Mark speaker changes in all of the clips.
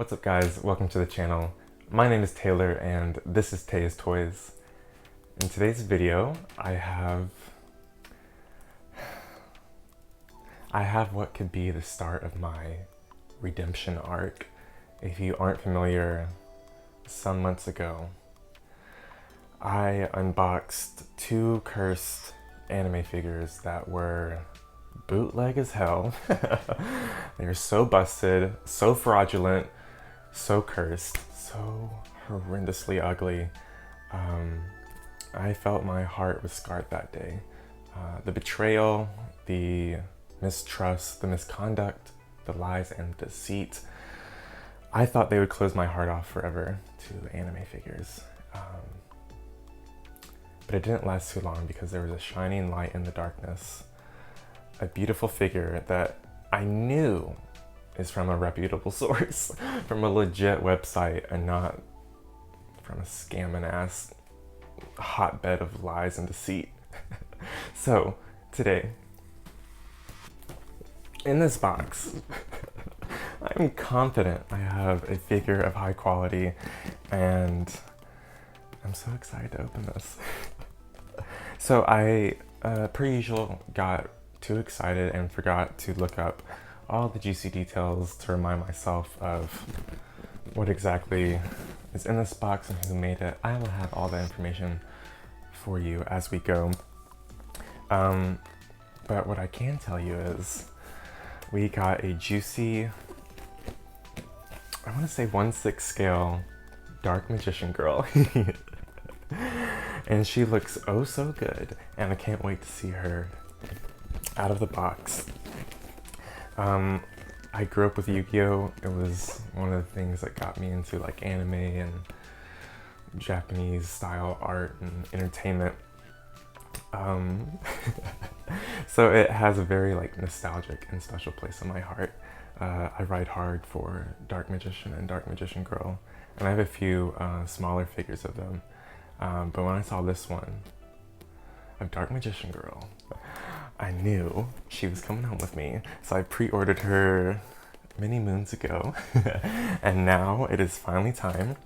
Speaker 1: What's up guys, welcome to the channel. My name is Taylor and this is Tay's Toys. In today's video, I have what could be the start of my redemption arc. If you aren't familiar, some months ago, I unboxed two cursed anime figures that were bootleg as hell. They were so busted, so fraudulent, so cursed, so horrendously ugly. I felt my heart was scarred that day. The betrayal, the mistrust, the misconduct, the lies and deceit. I thought they would close my heart off forever to anime figures. But it didn't last too long because there was a shining light in the darkness. A beautiful figure that I knew is from a reputable source, from a legit website and not from a scamming ass hotbed of lies and deceit. So today, in this box, I'm confident I have a figure of high quality and I'm so excited to open this. So I, per usual, got too excited and forgot to look up all the juicy details to remind myself of what exactly is in this box and who made it. I will have all the information for you as we go. But what I can tell you is we got a juicy, I want to say 1/6 scale Dark Magician girl. And she looks oh so good, and I can't wait to see her out of the box. I grew up with Yu-Gi-Oh! It was one of the things that got me into like anime and Japanese style art and entertainment. So it has a very like nostalgic and special place in my heart. I ride hard for Dark Magician and Dark Magician Girl, and I have a few smaller figures of them. But when I saw this one of Dark Magician Girl, I knew she was coming home with me, so I pre-ordered her many moons ago, and now it is finally time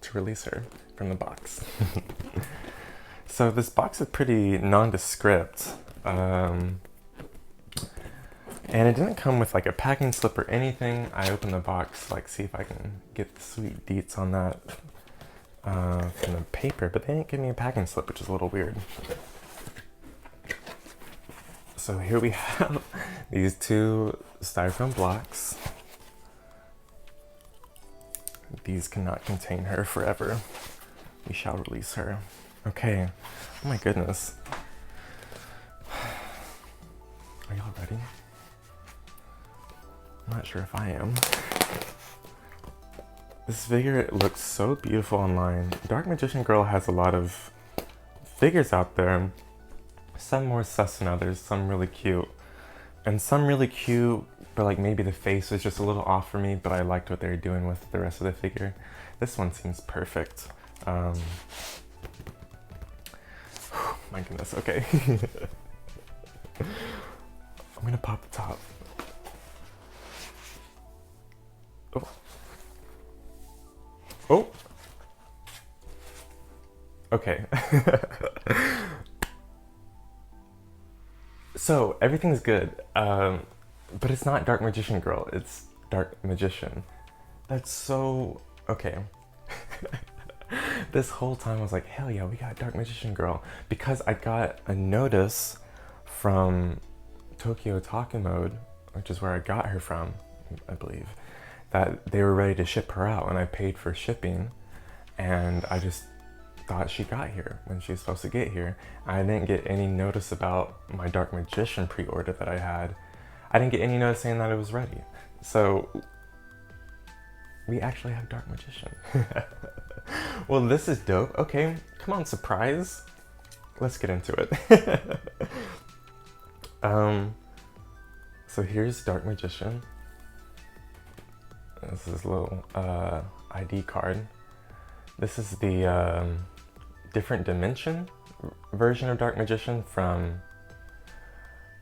Speaker 1: to release her from the box. So this box is pretty nondescript, and it didn't come with like a packing slip or anything. I opened the box, like see if I can get the sweet deets on that from the paper, but they didn't give me a packing slip, which is a little weird. So here we have these two styrofoam blocks. These cannot contain her forever. We shall release her. Okay, oh my goodness. Are y'all ready? I'm not sure if I am. This figure looks so beautiful online. Dark Magician Girl has a lot of figures out there. Some more sus than others, some really cute. And some really cute, but like maybe the face was just a little off for me, but I liked what they were doing with the rest of the figure. This one seems perfect. My goodness, okay. I'm gonna pop the top. Oh. Oh. Okay. So everything's good, but it's not Dark Magician Girl, it's Dark Magician. That's so, okay. This whole time I was like, hell yeah, we got Dark Magician Girl, because I got a notice from Tokyo Taku Mode, which is where I got her from, I believe, that they were ready to ship her out, and I paid for shipping, and I just thought she got here when she was supposed to get here. I didn't get any notice about my Dark Magician pre-order that I had. I didn't get any notice saying that it was ready. So we actually have Dark Magician. Well, this is dope. Okay, come on, surprise. Let's get into it. So here's Dark Magician. This is a little ID card. This is the different dimension version of Dark Magician from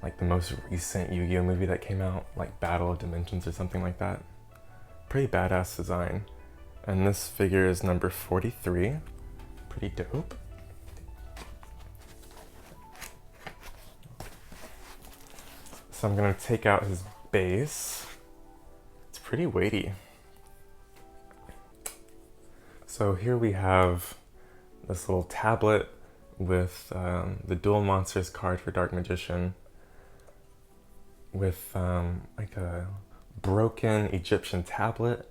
Speaker 1: like the most recent Yu-Gi-Oh movie that came out, like Battle of Dimensions or something like that. Pretty badass design. And this figure is number 43. Pretty dope. So I'm gonna take out his base. It's pretty weighty. So here we have this little tablet with the Dual Monsters card for Dark Magician, with like a broken Egyptian tablet,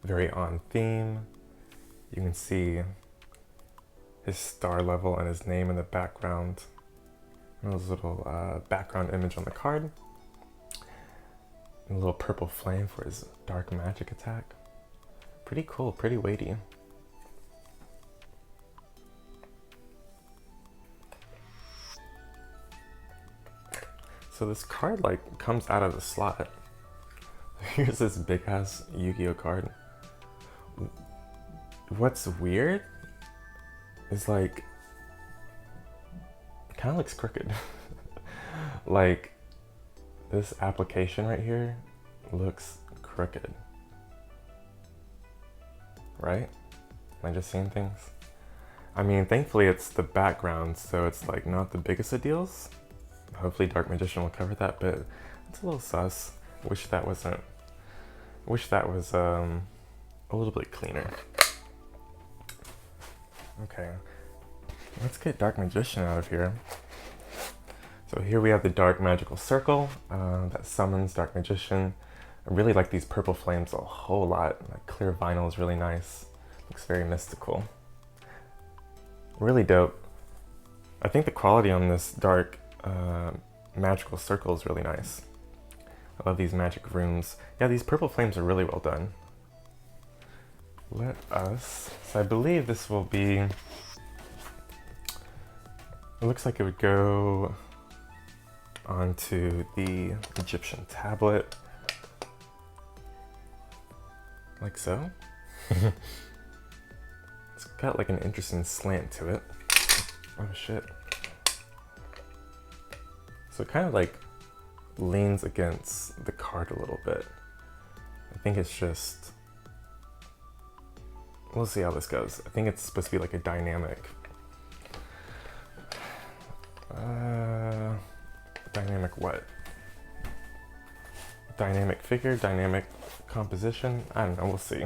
Speaker 1: very on theme. You can see his star level and his name in the background. And there's a little background image on the card. And a little purple flame for his dark magic attack. Pretty cool, pretty weighty. So this card like comes out of the slot. Here's this big ass Yu-Gi-Oh card. What's weird is like, it kind of looks crooked. Like this application right here looks crooked. Right? Am I just seeing things? I mean, thankfully it's the background, so it's like not the biggest of deals. Hopefully Dark Magician will cover that, but it's a little sus. Wish that was a little bit cleaner. Okay, let's get Dark Magician out of here. So here we have the Dark Magical Circle that summons Dark Magician. I really like these purple flames a whole lot. Like clear vinyl is really nice. Looks very mystical. Really dope. I think the quality on this Dark Magical Circle is really nice. I love these magic runes. Yeah, these purple flames are really well done. So I believe this will be, it looks like it would go onto the Egyptian tablet. Like so. It's got like an interesting slant to it. Oh shit. So it kind of like leans against the card a little bit. I think it's just, we'll see how this goes. I think it's supposed to be like a dynamic, dynamic what? Dynamic figure, dynamic composition? I don't know, we'll see.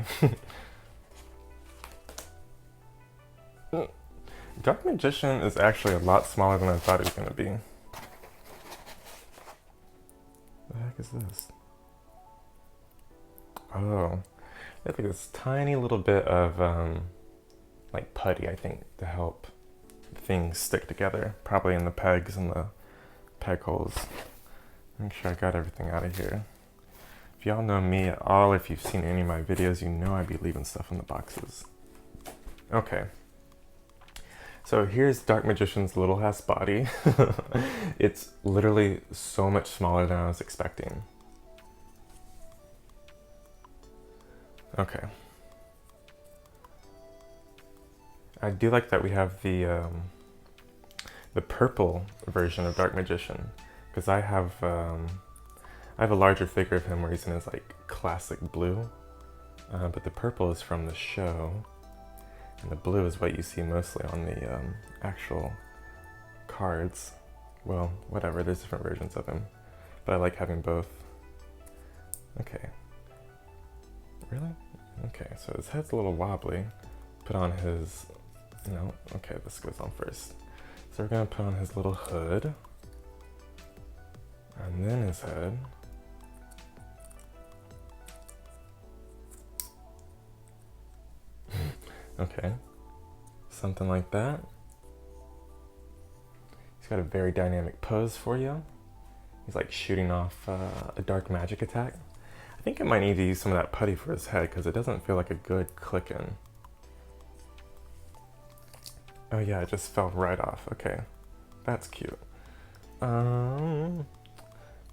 Speaker 1: Dark Magician is actually a lot smaller than I thought it was gonna be. The heck is this? Oh, it's like this tiny little bit of like putty, I think, to help things stick together. Probably in the pegs and the peg holes. Make sure I got everything out of here. If y'all know me at all, if you've seen any of my videos, you know I'd be leaving stuff in the boxes. Okay. So here's Dark Magician's little ass body. It's literally so much smaller than I was expecting. Okay. I do like that we have the purple version of Dark Magician, because I have a larger figure of him where he's in his like classic blue, but the purple is from the show. And the blue is what you see mostly on the actual cards. Well, whatever, there's different versions of him. But I like having both. Okay. Really? Okay, so his head's a little wobbly. Put on his, no, okay, this goes on first. So we're gonna put on his little hood. And then his head. Okay, something like that. He's got a very dynamic pose for you. He's like shooting off a dark magic attack. I think I might need to use some of that putty for his head because it doesn't feel like a good click in. Oh yeah, it just fell right off. Okay, that's cute. I'm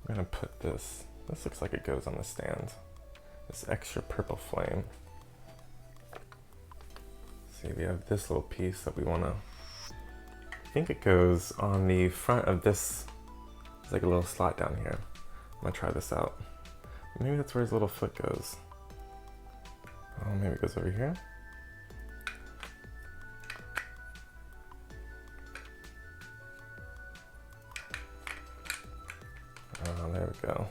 Speaker 1: gonna put this. This looks like it goes on the stand. This extra purple flame. We have this little piece that we want to, I think it goes on the front of this like a little slot down here. I'm gonna try this out. Maybe that's where his little foot goes. Oh, maybe it goes over here. Oh, there we go.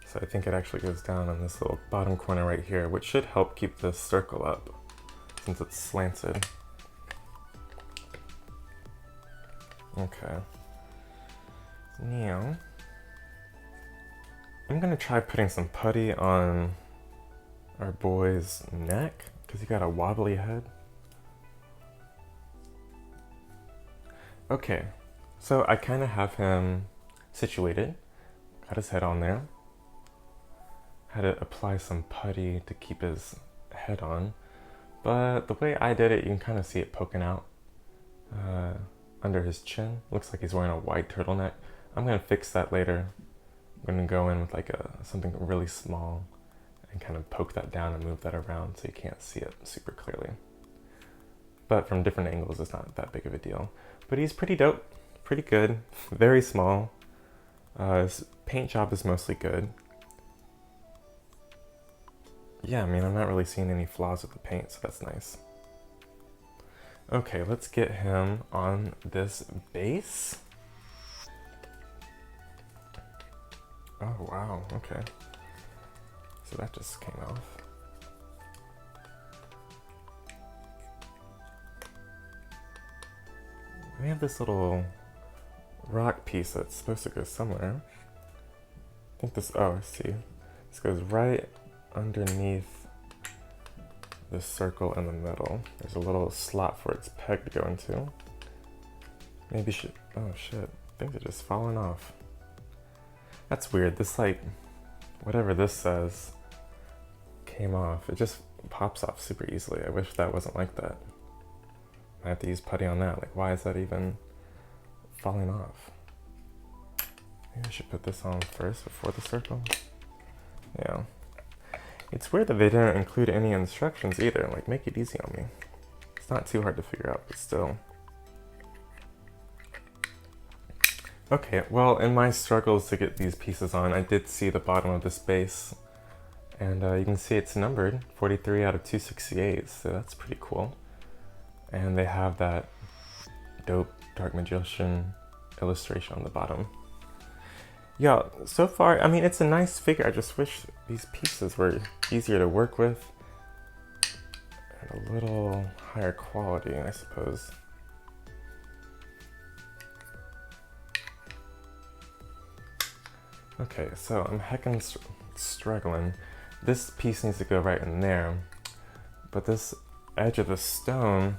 Speaker 1: So I think it actually goes down on this little bottom corner right here, which should help keep this circle up since it's slanted. Okay. Now, I'm gonna try putting some putty on our boy's neck because he got a wobbly head. Okay, so I kind of have him situated, got his head on there. Had to apply some putty to keep his head on, but the way I did it, you can kind of see it poking out under his chin. Looks like he's wearing a white turtleneck. I'm gonna fix that later. I'm gonna go in with like something really small and kind of poke that down and move that around so you can't see it super clearly. But from different angles, it's not that big of a deal. But he's pretty dope, pretty good, very small. His paint job is mostly good. Yeah, I mean, I'm not really seeing any flaws with the paint, so that's nice. Okay, let's get him on this base. Oh, wow, okay. So that just came off. We have this little rock piece that's supposed to go somewhere. I think this, oh, I see. This goes right underneath this circle in the middle. There's a little slot for its peg to go into. Maybe oh shit, things are just falling off. That's weird. This, like, whatever this says came off. It just pops off super easily. I wish that wasn't like that. I have to use putty on that. Like, why is that even falling off? Maybe I should put this on first before the circle. Yeah. It's weird that they didn't include any instructions either. Like, make it easy on me. It's not too hard to figure out, but still. Okay, well, in my struggles to get these pieces on, I did see the bottom of this base. And you can see it's numbered 43 out of 268, so that's pretty cool. And they have that dope Dark Magician illustration on the bottom. Yeah, so far, I mean, it's a nice figure. I just wish these pieces were easier to work with and a little higher quality, I suppose. Okay, so I'm heckin' struggling. This piece needs to go right in there, but this edge of the stone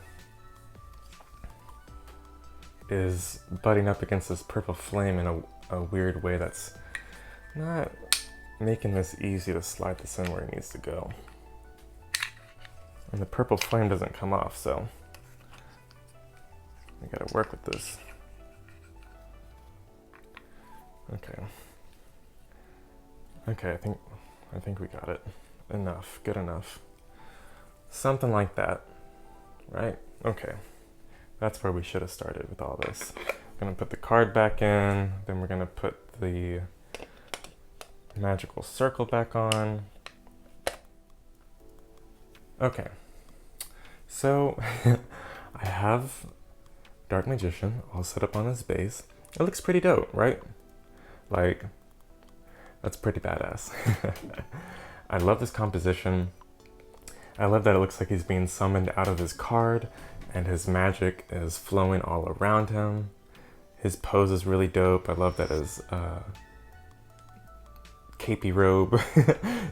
Speaker 1: is butting up against this purple flame in a weird way that's not making this easy to slide this in where it needs to go. And the purple flame doesn't come off, so I gotta work with this. Okay. Okay, I think we got it. Enough, good enough. Something like that, right? Okay. That's where we should have started with all this. I'm gonna put the card back in, then we're gonna put the magical circle back on. Okay, so I have Dark Magician all set up on his base. It looks pretty dope, right? Like, that's pretty badass. I love this composition. I love that it looks like he's being summoned out of his card and his magic is flowing all around him. His pose is really dope. I love that his capey robe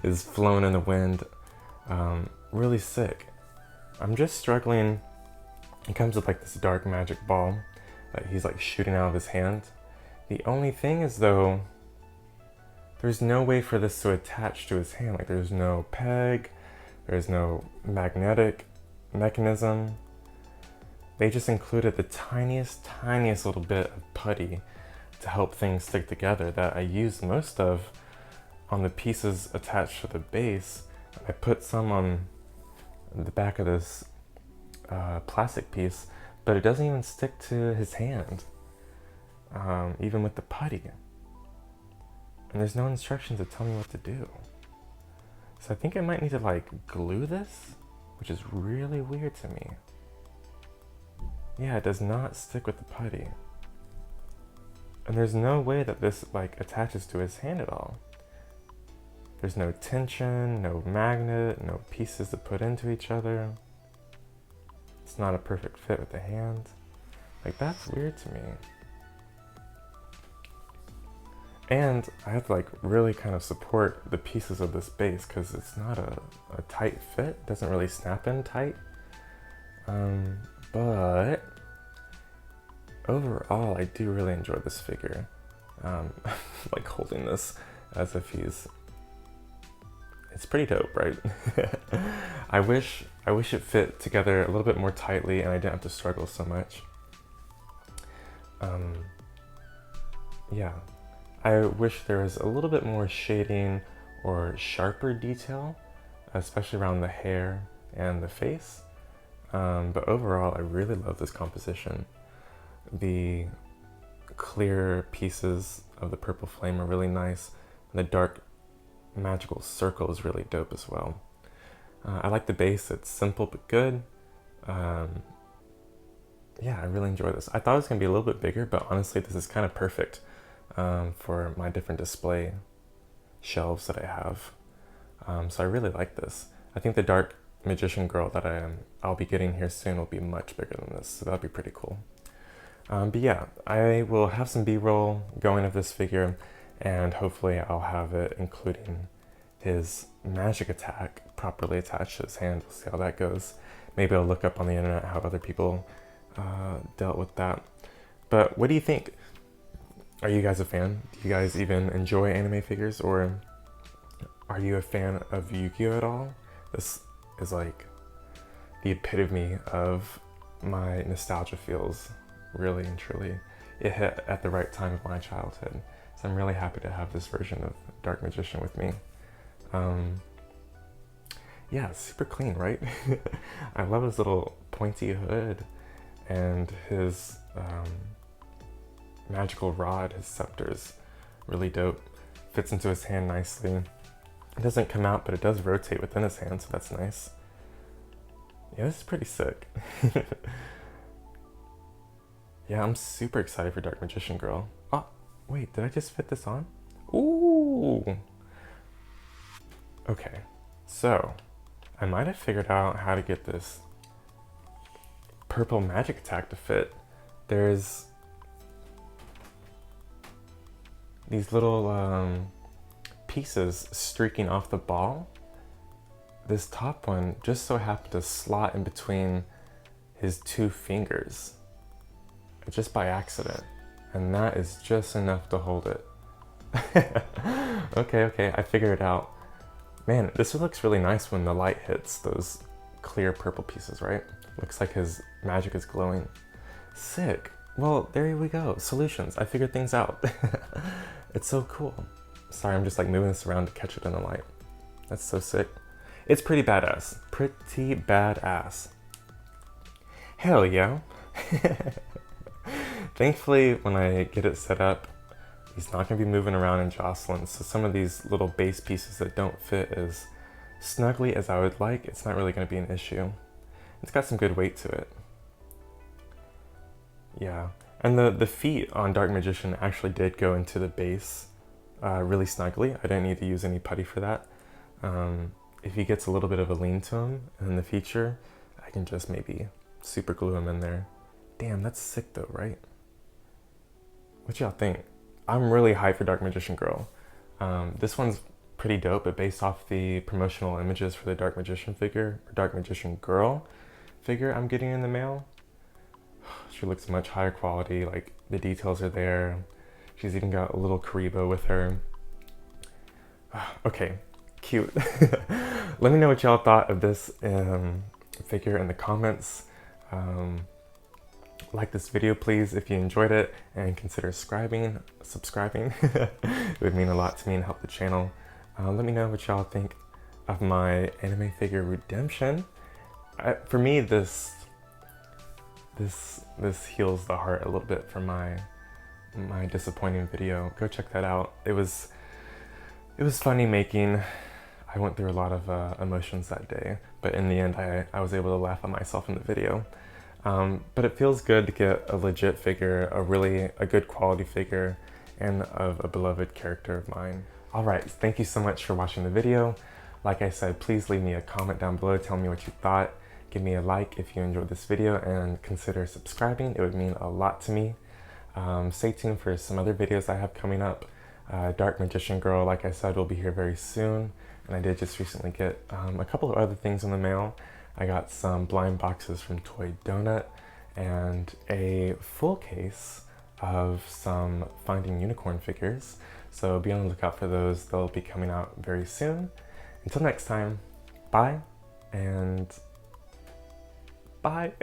Speaker 1: is flowing in the wind. Really sick. I'm just struggling. He comes with like this dark magic ball that he's like shooting out of his hand. The only thing is though, there's no way for this to attach to his hand. Like there's no peg, there's no magnetic mechanism. They just included the tiniest little bit of putty to help things stick together that I used most of on the pieces attached to the base. I put some on the back of this plastic piece, but it doesn't even stick to his hand. even with the putty. And there's no instructions to tell me what to do. So I think I might need to like glue this, which is really weird to me. Yeah, it does not stick with the putty. And there's no way that this like attaches to his hand at all. There's no tension, no magnet, no pieces to put into each other. It's not a perfect fit with the hand. Like, that's weird to me. And I have to like really kind of support the pieces of this base because it's not a tight fit. It doesn't really snap in tight. But overall, I do really enjoy this figure. Like holding this as if it's pretty dope, right? I wish it fit together a little bit more tightly and I didn't have to struggle so much. Yeah, I wish there was a little bit more shading or sharper detail, especially around the hair and the face. But overall, I really love this composition. The clear pieces of the purple flame are really nice, and the dark magical circle is really dope as well. I like the base. It's simple but good. Yeah, I really enjoy this. I thought it was going to be a little bit bigger, but honestly, this is kind of perfect for my different display shelves that I have. So I really like this. I think the Dark Magician Girl that I'll be getting here soon will be much bigger than this, so that'll be pretty cool. But yeah, I will have some B-roll going of this figure, and hopefully I'll have it including his magic attack properly attached to his hand. We'll see how that goes. Maybe I'll look up on the internet how other people dealt with that. But what do you think? Are you guys a fan? Do you guys even enjoy anime figures, or are you a fan of Yu-Gi-Oh at all? This is like the epitome of my nostalgia feels, really and truly. It hit at the right time of my childhood. So I'm really happy to have this version of Dark Magician with me. Yeah, super clean, right? I love his little pointy hood and his magical rod, his scepter's really dope. Fits into his hand nicely. It doesn't come out, but it does rotate within his hand, so that's nice. Yeah, this is pretty sick. Yeah, I'm super excited for Dark Magician Girl. Oh, wait, did I just fit this on? Ooh! Okay, so I might have figured out how to get this purple magic attack to fit. There's these little pieces streaking off the ball. This top one just so happened to slot in between his two fingers, just by accident. And that is just enough to hold it. Okay, I figured it out. Man, this looks really nice when the light hits those clear purple pieces, right? Looks like his magic is glowing. Sick. Well, there we go. Solutions. I figured things out. It's so cool. Sorry, I'm just like moving this around to catch it in the light. That's so sick. It's pretty badass. Pretty badass. Hell yeah. Thankfully, when I get it set up, he's not going to be moving around and jostling, so some of these little base pieces that don't fit as snugly as I would like, it's not really going to be an issue. It's got some good weight to it. Yeah, and the feet on Dark Magician actually did go into the base really snugly. I didn't need to use any putty for that. If he gets a little bit of a lean to him in the feature, I can just maybe super glue him in there. Damn, that's sick though, right? What y'all think? I'm really hyped for Dark Magician Girl. This one's pretty dope, but based off the promotional images for the Dark Magician figure, or Dark Magician Girl figure I'm getting in the mail, she looks much higher quality, like the details are there. She's even got a little Karibo with her. Okay, cute. Let me know what y'all thought of this figure in the comments. Like this video please if you enjoyed it, and consider subscribing. It would mean a lot to me and help the channel. Let me know what y'all think of my anime figure redemption. For me, this heals the heart a little bit for my my disappointing video, go check that out. It was funny making. I went through a lot of emotions that day, but in the end I was able to laugh at myself in the video. But it feels good to get a legit figure, a good quality figure, and of a beloved character of mine. Alright, thank you so much for watching the video. Like I said, please leave me a comment down below, tell me what you thought. Give me a like if you enjoyed this video, and consider subscribing. It would mean a lot to me. Stay tuned for some other videos I have coming up. Dark Magician Girl, like I said, will be here very soon. And I did just recently get a couple of other things in the mail. I got some blind boxes from Toy Donut and a full case of some Finding Unicorn figures. So be on the lookout for those. They'll be coming out very soon. Until next time, bye and bye.